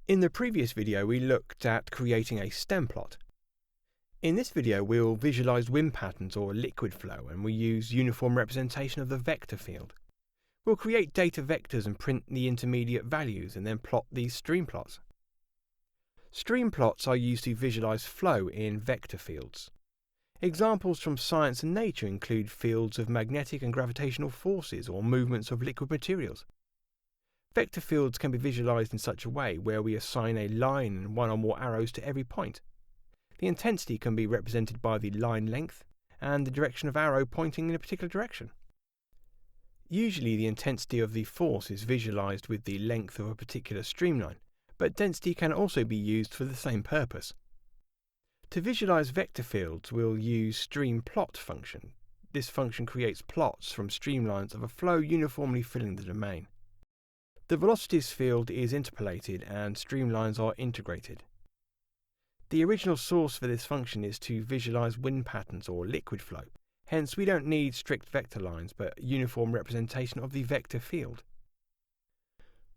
In the previous video, we looked at creating a stem plot. In this video, we'll visualize wind patterns or liquid flow, and we use uniform representation of the vector field. We'll create data vectors and print the intermediate values and then plot these stream plots. Stream plots are used to visualize flow in vector fields. Examples from science and nature include fields of magnetic and gravitational forces or movements of liquid materials. Vector fields can be visualized in such a way where we assign a line and one or more arrows to every point. The intensity can be represented by the line length and the direction of arrow pointing in a particular direction. Usually the intensity of the force is visualized with the length of a particular streamline, but density can also be used for the same purpose. To visualize vector fields, we'll use streamplot function. This function creates plots from streamlines of a flow uniformly filling the domain. The velocities field is interpolated and streamlines are integrated. The original source for this function is to visualize wind patterns or liquid flow. Hence, we don't need strict vector lines, but uniform representation of the vector field.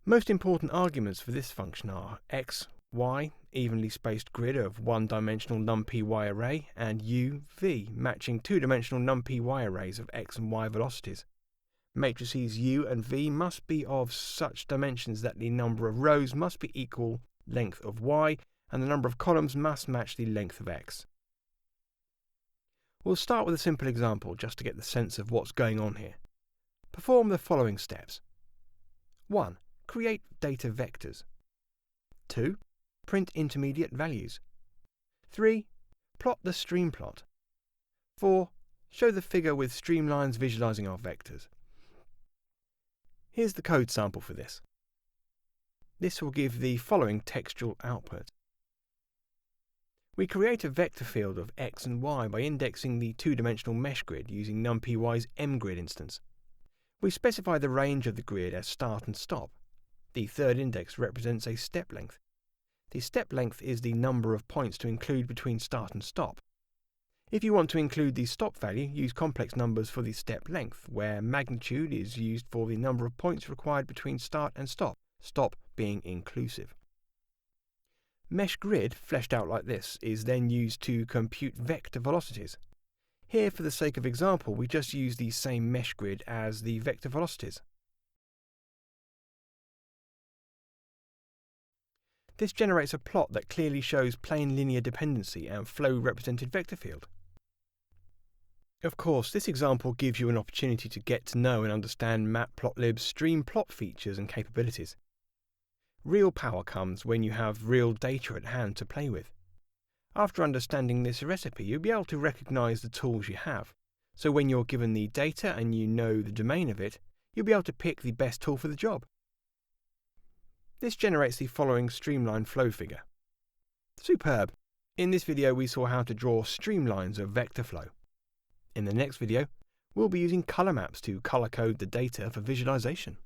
Most important arguments for this function are x, y, evenly spaced grid of one-dimensional numpy y array, and u, v, matching two-dimensional numpy y arrays of x and y velocities. Matrices u and v must be of such dimensions that the number of rows must be equal length of y, and the number of columns must match the length of x. We'll start with a simple example just to get the sense of what's going on here. Perform the following steps. 1. Create data vectors. 2. Print intermediate values. 3. Plot the stream plot. 4. Show the figure with streamlines visualizing our vectors. Here's the code sample for this. This will give the following textual output. We create a vector field of x and y by indexing the two-dimensional mesh grid using numpy's mgrid instance. We specify the range of the grid as start and stop. The third index represents a step length. The step length is the number of points to include between start and stop. If you want to include the stop value, use complex numbers for the step length, where magnitude is used for the number of points required between start and stop, stop being inclusive. Mesh grid, fleshed out like this, is then used to compute vector velocities. Here, for the sake of example, we just use the same mesh grid as the vector velocities. This generates a plot that clearly shows plane linear dependency and flow represented vector field. Of course, this example gives you an opportunity to get to know and understand Matplotlib's stream plot features and capabilities. Real power comes when you have real data at hand to play with. After understanding this recipe, you'll be able to recognize the tools you have. So when you're given the data and you know the domain of it, you'll be able to pick the best tool for the job. This generates the following streamline flow figure. Superb! In this video we saw how to draw streamlines of vector flow. In the next video, we'll be using color maps to color code the data for visualization.